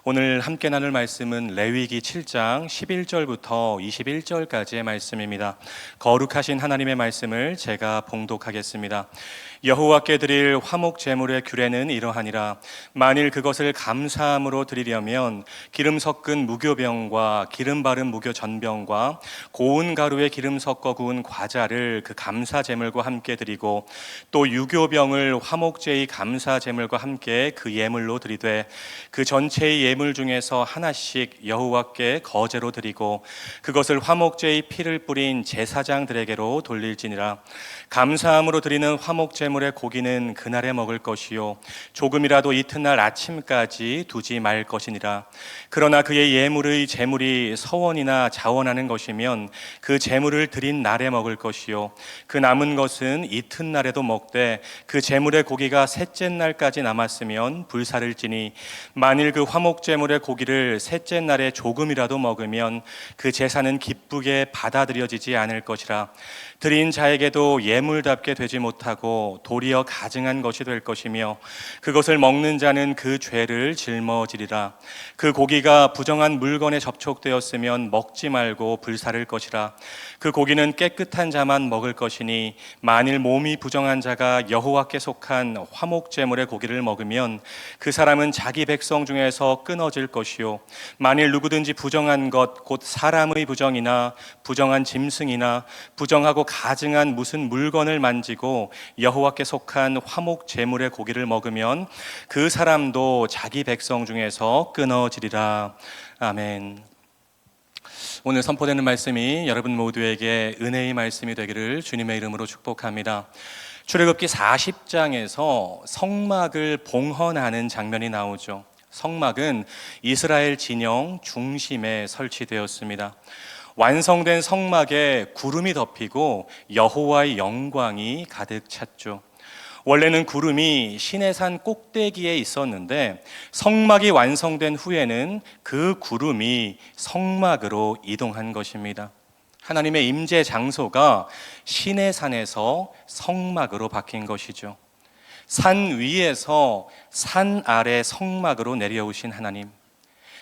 오늘 함께 나눌 말씀은 레위기 7장 11절부터 21절까지의 말씀입니다. 거룩하신 하나님의 말씀을 제가 봉독하겠습니다. 여호와께 드릴 화목 제물의 규례는 이러하니라. 만일 그것을 감사함으로 드리려면 기름 섞은 무교병과 기름 바른 무교 전병과 고운 가루에 기름 섞어 구운 과자를 그 감사 제물과 함께 드리고 또 유교병을 화목제의 감사 제물과 함께 그 예물로 드리되 그 전체의 예물 중에서 하나씩 여호와께 거제로 드리고 그것을 화목제의 피를 뿌린 제사장들에게로 돌릴지니라. 감사함으로 드리는 화목 제물의 고기는 그날에 먹을 것이요 조금이라도 이튿날 아침까지 두지 말 것이니라. 그러나 그의 예물의 제물이 서원이나 자원하는 것이면 그 제물을 드린 날에 먹을 것이요 그 남은 것은 이튿날에도 먹되 그 제물의 고기가 셋째 날까지 남았으면 불사를지니 만일 그 화목 제물의 고기를 셋째 날에 조금이라도 먹으면 그 제사는 기쁘게 받아들여지지 않을 것이라. 드린 자에게도 예물답게 되지 못하고 도리어 가증한 것이 될 것이며 그것을 먹는 자는 그 죄를 짊어지리라. 그 고기가 부정한 물건에 접촉되었으면 먹지 말고 불사를 것이라. 그 고기는 깨끗한 자만 먹을 것이니 만일 몸이 부정한 자가 여호와께 속한 화목 제물의 고기를 먹으면 그 사람은 자기 백성 중에서 끊어질 것이요 만일 누구든지 부정한 것 곧 사람의 부정이나 부정한 짐승이나 부정하고 가증한 무슨 물건을 만지고 여호와께 속한 화목 제물의 고기를 먹으면 그 사람도 자기 백성 중에서 끊어지리라. 아멘. 오늘 선포되는 말씀이 여러분 모두에게 은혜의 말씀이 되기를 주님의 이름으로 축복합니다. 출애굽기 40장에서 성막을 봉헌하는 장면이 나오죠. 성막은 이스라엘 진영 중심에 설치되었습니다. 완성된 성막에 구름이 덮이고 여호와의 영광이 가득 찼죠. 원래는 구름이 시내산 꼭대기에 있었는데 성막이 완성된 후에는 그 구름이 성막으로 이동한 것입니다. 하나님의 임재 장소가 시내산에서 성막으로 바뀐 것이죠. 산 위에서 산 아래 성막으로 내려오신 하나님,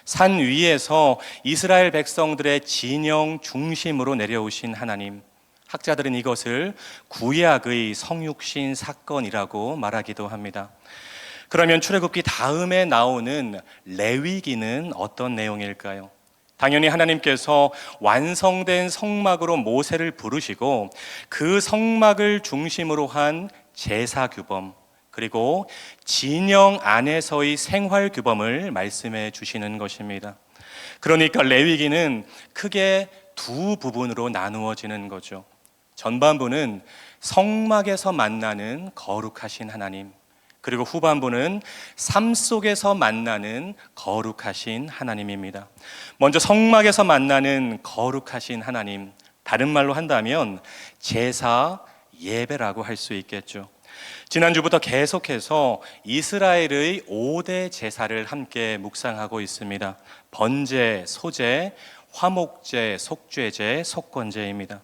산 위에서 이스라엘 백성들의 진영 중심으로 내려오신 하나님, 학자들은 이것을 구약의 성육신 사건이라고 말하기도 합니다. 그러면 출애굽기 다음에 나오는 레위기는 어떤 내용일까요? 당연히 하나님께서 완성된 성막으로 모세를 부르시고 그 성막을 중심으로 한 제사 규범, 그리고 진영 안에서의 생활 규범을 말씀해 주시는 것입니다. 그러니까 레위기는 크게 두 부분으로 나누어지는 거죠. 전반부는 성막에서 만나는 거룩하신 하나님, 그리고 후반부는 삶 속에서 만나는 거룩하신 하나님입니다. 먼저 성막에서 만나는 거룩하신 하나님, 다른 말로 한다면 제사, 예배라고 할 수 있겠죠. 지난주부터 계속해서 이스라엘의 5대 제사를 함께 묵상하고 있습니다. 번제, 소제, 화목제, 속죄제, 속건제입니다.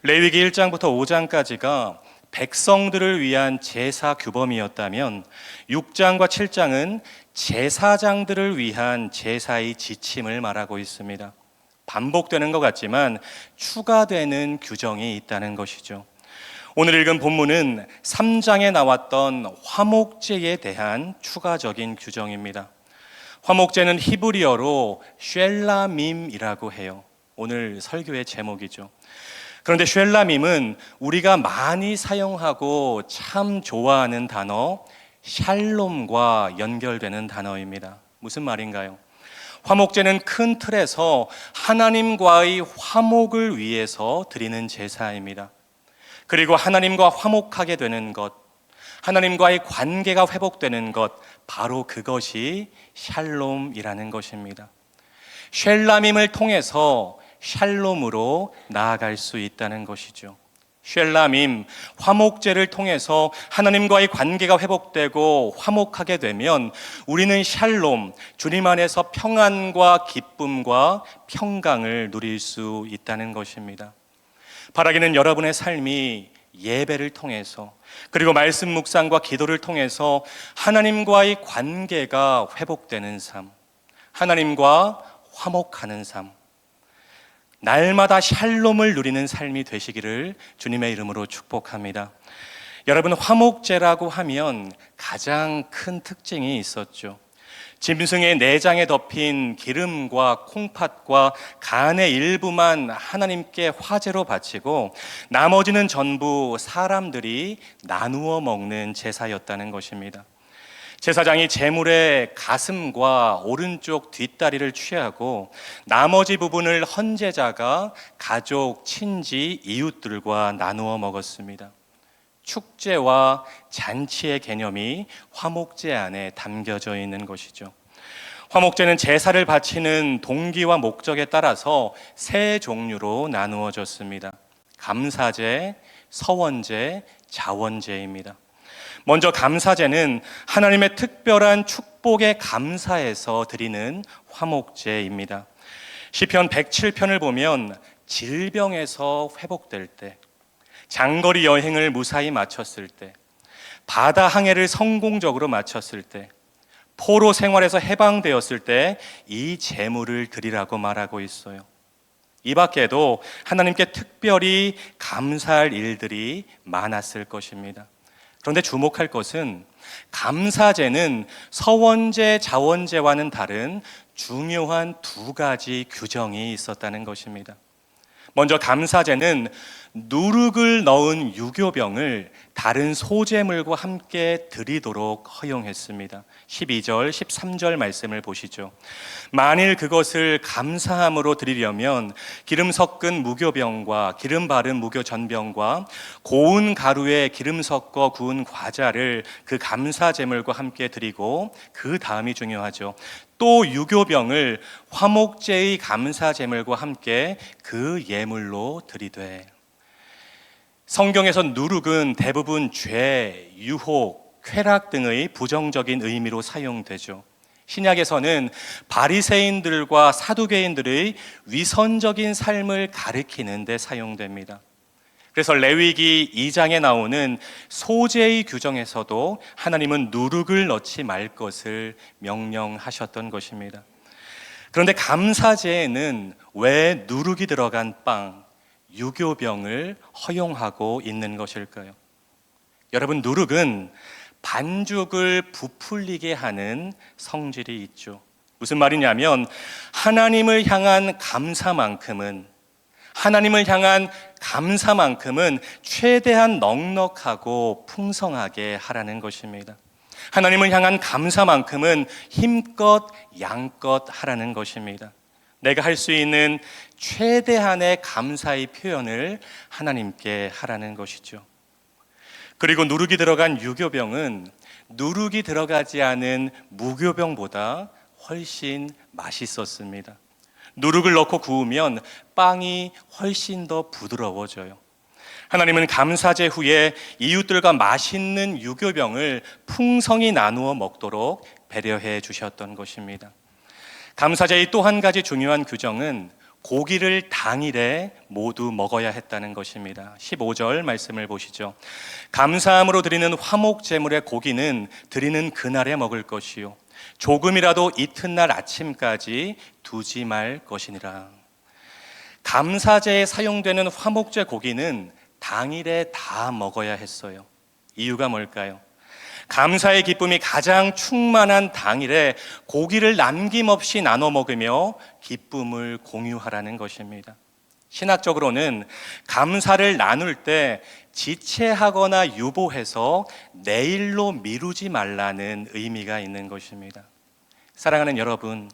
레위기 1장부터 5장까지가 백성들을 위한 제사 규범이었다면 6장과 7장은 제사장들을 위한 제사의 지침을 말하고 있습니다. 반복되는 것 같지만 추가되는 규정이 있다는 것이죠. 오늘 읽은 본문은 3장에 나왔던 화목제에 대한 추가적인 규정입니다. 화목제는 히브리어로 쉘라밈이라고 해요. 오늘 설교의 제목이죠. 그런데 쉘라밈은 우리가 많이 사용하고 참 좋아하는 단어 샬롬과 연결되는 단어입니다. 무슨 말인가요? 화목제는 큰 틀에서 하나님과의 화목을 위해서 드리는 제사입니다. 그리고 하나님과 화목하게 되는 것, 하나님과의 관계가 회복되는 것, 바로 그것이 샬롬이라는 것입니다. 쉘라밈을 통해서 샬롬으로 나아갈 수 있다는 것이죠. 쉘라밈, 화목제를 통해서 하나님과의 관계가 회복되고 화목하게 되면 우리는 샬롬, 주님 안에서 평안과 기쁨과 평강을 누릴 수 있다는 것입니다. 바라기는 여러분의 삶이 예배를 통해서 그리고 말씀 묵상과 기도를 통해서 하나님과의 관계가 회복되는 삶, 하나님과 화목하는 삶, 날마다 샬롬을 누리는 삶이 되시기를 주님의 이름으로 축복합니다. 여러분, 화목제라고 하면 가장 큰 특징이 있었죠. 짐승의 내장에 덮인 기름과 콩팥과 간의 일부만 하나님께 화제로 바치고 나머지는 전부 사람들이 나누어 먹는 제사였다는 것입니다. 제사장이 제물의 가슴과 오른쪽 뒷다리를 취하고 나머지 부분을 헌제자가 가족, 친지, 이웃들과 나누어 먹었습니다. 축제와 잔치의 개념이 화목제 안에 담겨져 있는 것이죠. 화목제는 제사를 바치는 동기와 목적에 따라서 세 종류로 나누어졌습니다. 감사제, 서원제, 자원제입니다. 먼저 감사제는 하나님의 특별한 축복에 감사해서 드리는 화목제입니다. 시편 107편을 보면 질병에서 회복될 때, 장거리 여행을 무사히 마쳤을 때, 바다 항해를 성공적으로 마쳤을 때, 포로 생활에서 해방되었을 때 이 제물을 드리라고 말하고 있어요. 이 밖에도 하나님께 특별히 감사할 일들이 많았을 것입니다. 그런데 주목할 것은 감사제는 서원제, 자원제와는 다른 중요한 두 가지 규정이 있었다는 것입니다. 먼저 감사제는 누룩을 넣은 유교병을 다른 소제물과 함께 드리도록 허용했습니다. 12절, 13절 말씀을 보시죠. 만일 그것을 감사함으로 드리려면 기름 섞은 무교병과 기름 바른 무교전병과 고운 가루에 기름 섞어 구운 과자를 그 감사제물과 함께 드리고, 그 다음이 중요하죠. 또 유교병을 화목제의 감사제물과 함께 그 예물로 드리되. 성경에서 누룩은 대부분 죄, 유혹, 쾌락 등의 부정적인 의미로 사용되죠. 신약에서는 바리새인들과 사두개인들의 위선적인 삶을 가리키는 데 사용됩니다. 그래서 레위기 2장에 나오는 소제의 규정에서도 하나님은 누룩을 넣지 말 것을 명령하셨던 것입니다. 그런데 감사제에는 왜 누룩이 들어간 빵, 유교병을 허용하고 있는 것일까요? 여러분, 누룩은 반죽을 부풀리게 하는 성질이 있죠. 무슨 말이냐면 하나님을 향한 감사만큼은 최대한 넉넉하고 풍성하게 하라는 것입니다. 하나님을 향한 감사만큼은 힘껏 양껏 하라는 것입니다. 내가 할 수 있는 최대한의 감사의 표현을 하나님께 하라는 것이죠. 그리고 누룩이 들어간 유교병은 누룩이 들어가지 않은 무교병보다 훨씬 맛있었습니다. 누룩을 넣고 구우면 빵이 훨씬 더 부드러워져요. 하나님은 감사제 후에 이웃들과 맛있는 유교병을 풍성히 나누어 먹도록 배려해 주셨던 것입니다. 감사제의 또 한 가지 중요한 규정은 고기를 당일에 모두 먹어야 했다는 것입니다. 15절 말씀을 보시죠. 감사함으로 드리는 화목 제물의 고기는 드리는 그날에 먹을 것이요 조금이라도 이튿날 아침까지 두지 말 것이니라. 감사제에 사용되는 화목제 고기는 당일에 다 먹어야 했어요. 이유가 뭘까요? 감사의 기쁨이 가장 충만한 당일에 고기를 남김없이 나눠 먹으며 기쁨을 공유하라는 것입니다. 신학적으로는 감사를 나눌 때 지체하거나 유보해서 내일로 미루지 말라는 의미가 있는 것입니다. 사랑하는 여러분,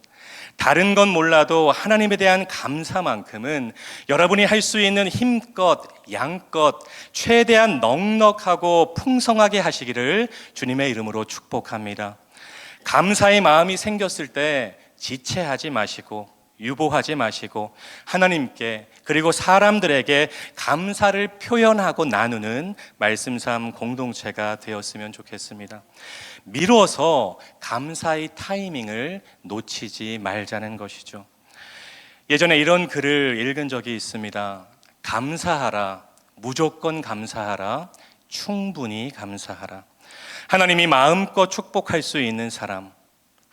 다른 건 몰라도 하나님에 대한 감사만큼은 여러분이 할 수 있는 힘껏 양껏 최대한 넉넉하고 풍성하게 하시기를 주님의 이름으로 축복합니다. 감사의 마음이 생겼을 때 지체하지 마시고 유보하지 마시고 하나님께 그리고 사람들에게 감사를 표현하고 나누는 말씀삼 공동체가 되었으면 좋겠습니다. 미뤄서 감사의 타이밍을 놓치지 말자는 것이죠. 예전에 이런 글을 읽은 적이 있습니다. 감사하라, 무조건 감사하라, 충분히 감사하라. 하나님이 마음껏 축복할 수 있는 사람,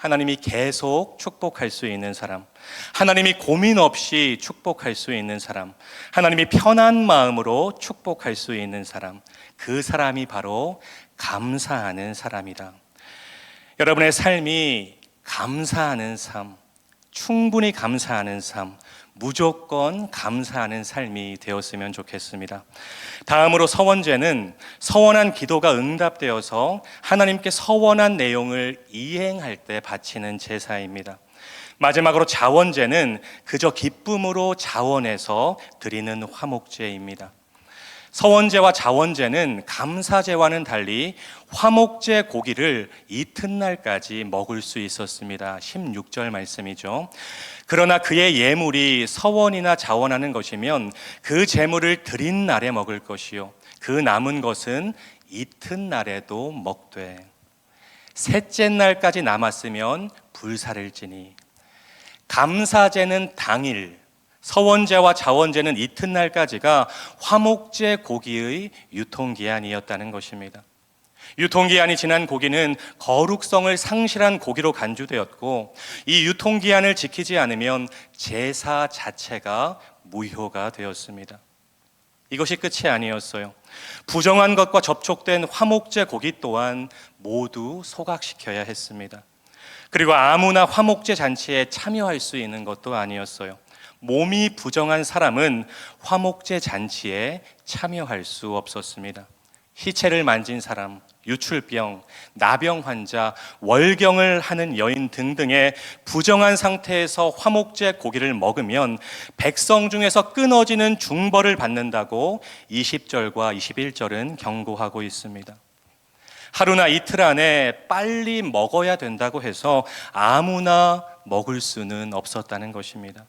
하나님이 계속 축복할 수 있는 사람, 하나님이 고민 없이 축복할 수 있는 사람, 하나님이 편한 마음으로 축복할 수 있는 사람, 그 사람이 바로 감사하는 사람이다. 여러분의 삶이 감사하는 삶, 충분히 감사하는 삶, 무조건 감사하는 삶이 되었으면 좋겠습니다. 다음으로 서원제는 서원한 기도가 응답되어서 하나님께 서원한 내용을 이행할 때 바치는 제사입니다. 마지막으로 자원제는 그저 기쁨으로 자원해서 드리는 화목제입니다. 서원제와 자원제는 감사제와는 달리 화목제 고기를 이튿날까지 먹을 수 있었습니다. 16절 말씀이죠. 그러나 그의 예물이 서원이나 자원하는 것이면 그 제물을 드린 날에 먹을 것이요 그 남은 것은 이튿날에도 먹되 셋째 날까지 남았으면 불사를지니. 감사제는 당일, 서원제와 자원제는 이튿날까지가 화목제 고기의 유통기한이었다는 것입니다. 유통기한이 지난 고기는 거룩성을 상실한 고기로 간주되었고, 이 유통기한을 지키지 않으면 제사 자체가 무효가 되었습니다. 이것이 끝이 아니었어요. 부정한 것과 접촉된 화목제 고기 또한 모두 소각시켜야 했습니다. 그리고 아무나 화목제 잔치에 참여할 수 있는 것도 아니었어요. 몸이 부정한 사람은 화목제 잔치에 참여할 수 없었습니다. 희체를 만진 사람, 유출병, 나병 환자, 월경을 하는 여인 등등의 부정한 상태에서 화목제 고기를 먹으면 백성 중에서 끊어지는 중벌을 받는다고 20절과 21절은 경고하고 있습니다. 하루나 이틀 안에 빨리 먹어야 된다고 해서 아무나 먹을 수는 없었다는 것입니다.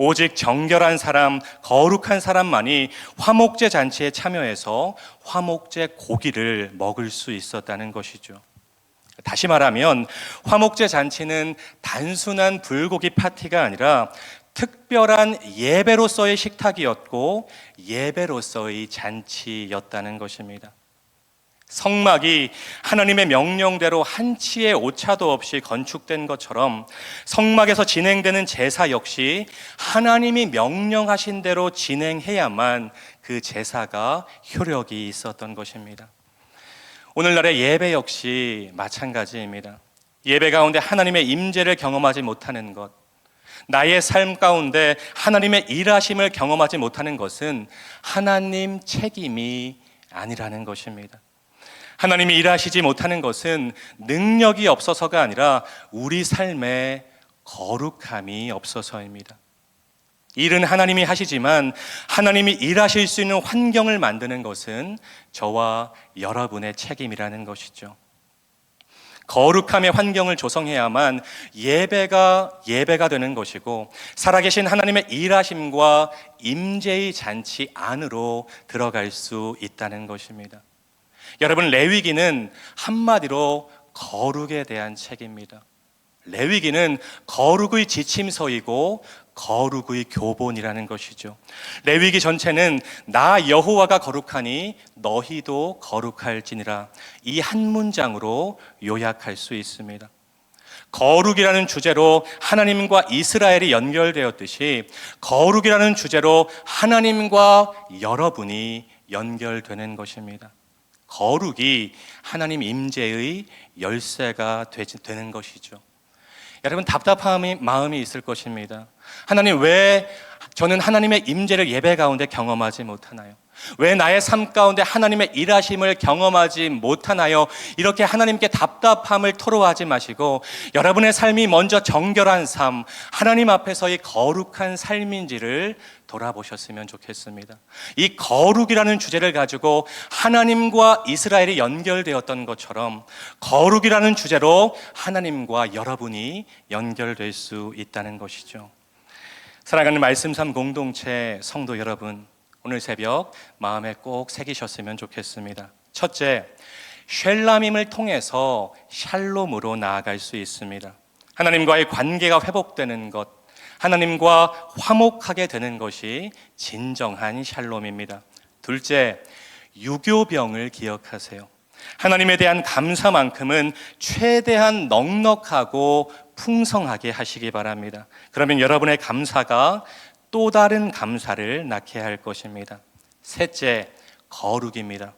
오직 정결한 사람, 거룩한 사람만이 화목제 잔치에 참여해서 화목제 고기를 먹을 수 있었다는 것이죠. 다시 말하면 화목제 잔치는 단순한 불고기 파티가 아니라 특별한 예배로서의 식탁이었고 예배로서의 잔치였다는 것입니다. 성막이 하나님의 명령대로 한치의 오차도 없이 건축된 것처럼 성막에서 진행되는 제사 역시 하나님이 명령하신 대로 진행해야만 그 제사가 효력이 있었던 것입니다. 오늘날의 예배 역시 마찬가지입니다. 예배 가운데 하나님의 임재를 경험하지 못하는 것, 나의 삶 가운데 하나님의 일하심을 경험하지 못하는 것은 하나님 책임이 아니라는 것입니다. 하나님이 일하시지 못하는 것은 능력이 없어서가 아니라 우리 삶에 거룩함이 없어서입니다. 일은 하나님이 하시지만 하나님이 일하실 수 있는 환경을 만드는 것은 저와 여러분의 책임이라는 것이죠. 거룩함의 환경을 조성해야만 예배가 되는 것이고 살아계신 하나님의 일하심과 임재의 잔치 안으로 들어갈 수 있다는 것입니다. 여러분, 레위기는 한마디로 거룩에 대한 책입니다. 레위기는 거룩의 지침서이고 거룩의 교본이라는 것이죠. 레위기 전체는 나 여호와가 거룩하니 너희도 거룩할지니라, 이 한 문장으로 요약할 수 있습니다. 거룩이라는 주제로 하나님과 이스라엘이 연결되었듯이 거룩이라는 주제로 하나님과 여러분이 연결되는 것입니다. 거룩이 하나님 임재의 열쇠가 되는 것이죠. 여러분, 답답한 마음이 있을 것입니다. 하나님, 왜 저는 하나님의 임재를 예배 가운데 경험하지 못하나요? 왜 나의 삶 가운데 하나님의 일하심을 경험하지 못하나요? 이렇게 하나님께 답답함을 토로하지 마시고 여러분의 삶이 먼저 정결한 삶, 하나님 앞에서의 거룩한 삶인지를 돌아보셨으면 좋겠습니다. 이 거룩이라는 주제를 가지고 하나님과 이스라엘이 연결되었던 것처럼 거룩이라는 주제로 하나님과 여러분이 연결될 수 있다는 것이죠. 사랑하는 말씀 삶 공동체 성도 여러분, 오늘 새벽 마음에 꼭 새기셨으면 좋겠습니다. 첫째, 쉘람임을 통해서 샬롬으로 나아갈 수 있습니다. 하나님과의 관계가 회복되는 것, 하나님과 화목하게 되는 것이 진정한 샬롬입니다. 둘째, 유교병을 기억하세요. 하나님에 대한 감사만큼은 최대한 넉넉하고 풍성하게 하시기 바랍니다. 그러면 여러분의 감사가 또 다른 감사를 낳게 할 것입니다. 셋째, 거룩입니다.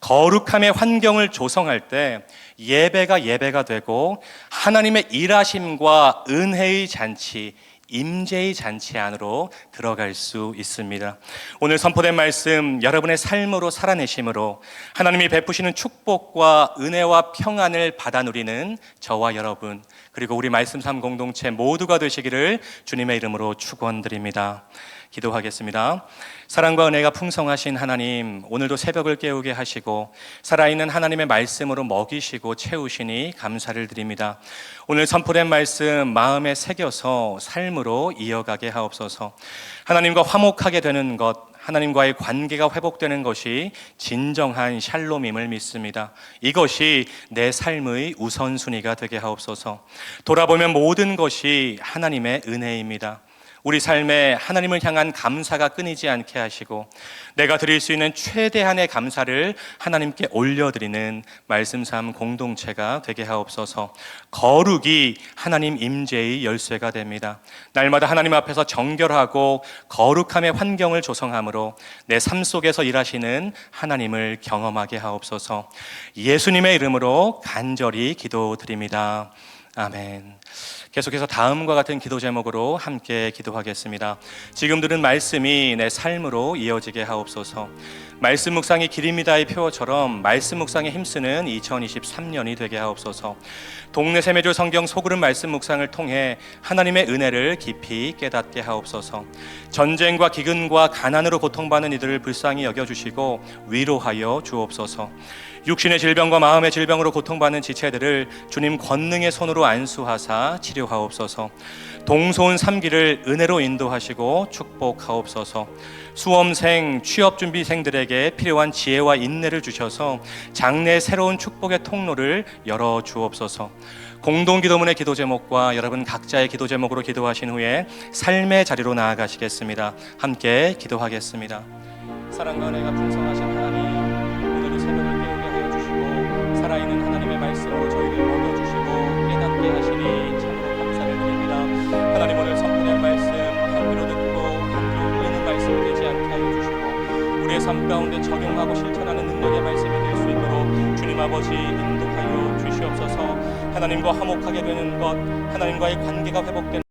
거룩함의 환경을 조성할 때 예배가 되고 하나님의 일하심과 은혜의 잔치, 임재의 잔치 안으로 들어갈 수 있습니다. 오늘 선포된 말씀 여러분의 삶으로 살아내심으로 하나님이 베푸시는 축복과 은혜와 평안을 받아 누리는 저와 여러분, 그리고 우리 말씀 삶 공동체 모두가 되시기를 주님의 이름으로 축원드립니다. 기도하겠습니다. 사랑과 은혜가 풍성하신 하나님, 오늘도 새벽을 깨우게 하시고 살아있는 하나님의 말씀으로 먹이시고 채우시니 감사를 드립니다. 오늘 선포된 말씀 마음에 새겨서 삶으로 이어가게 하옵소서. 하나님과 화목하게 되는 것, 하나님과의 관계가 회복되는 것이 진정한 샬롬임을 믿습니다. 이것이 내 삶의 우선순위가 되게 하옵소서. 돌아보면 모든 것이 하나님의 은혜입니다. 우리 삶에 하나님을 향한 감사가 끊이지 않게 하시고 내가 드릴 수 있는 최대한의 감사를 하나님께 올려드리는 말씀 삶 공동체가 되게 하옵소서. 거룩이 하나님 임재의 열쇠가 됩니다. 날마다 하나님 앞에서 정결하고 거룩함의 환경을 조성함으로 내 삶 속에서 일하시는 하나님을 경험하게 하옵소서. 예수님의 이름으로 간절히 기도드립니다. 아멘. 계속해서 다음과 같은 기도 제목으로 함께 기도하겠습니다. 지금 들은 말씀이 내 삶으로 이어지게 하옵소서. 말씀 묵상이 길입니다의 표어처럼 말씀 묵상에 힘쓰는 2023년이 되게 하옵소서. 동네 세매조 성경 소그룹 말씀 묵상을 통해 하나님의 은혜를 깊이 깨닫게 하옵소서. 전쟁과 기근과 가난으로 고통받는 이들을 불쌍히 여겨주시고 위로하여 주옵소서. 육신의 질병과 마음의 질병으로 고통받는 지체들을 주님 권능의 손으로 안수하사 치료하옵소서. 동소원 3기를 은혜로 인도하시고 축복하옵소서. 수험생, 취업준비생들에게 필요한 지혜와 인내를 주셔서 장래의 새로운 축복의 통로를 열어주옵소서. 공동기도문의 기도 제목과 여러분 각자의 기도 제목으로 기도하신 후에 삶의 자리로 나아가시겠습니다. 함께 기도하겠습니다. 사랑과 은혜가 풍성하신 하나님, 오늘도 새벽을 깨우게 하여 주시고 살아있는 하나님의 말씀으로 저희를 먹여주시고 깨닫게 하시니 참으로 감사를 드립니다. 하나님, 오늘 선포된 말씀 한 귀로 듣고 한 귀로 들리는 말씀이 되지 않게 하여 주시고 우리의 삶 가운데 적용하고 실천하는 능력의 말씀이 될 수 있도록 주님 아버지 인도하여 주시옵소서. 하나님과 화목하게 되는 것, 하나님과의 관계가 회복되는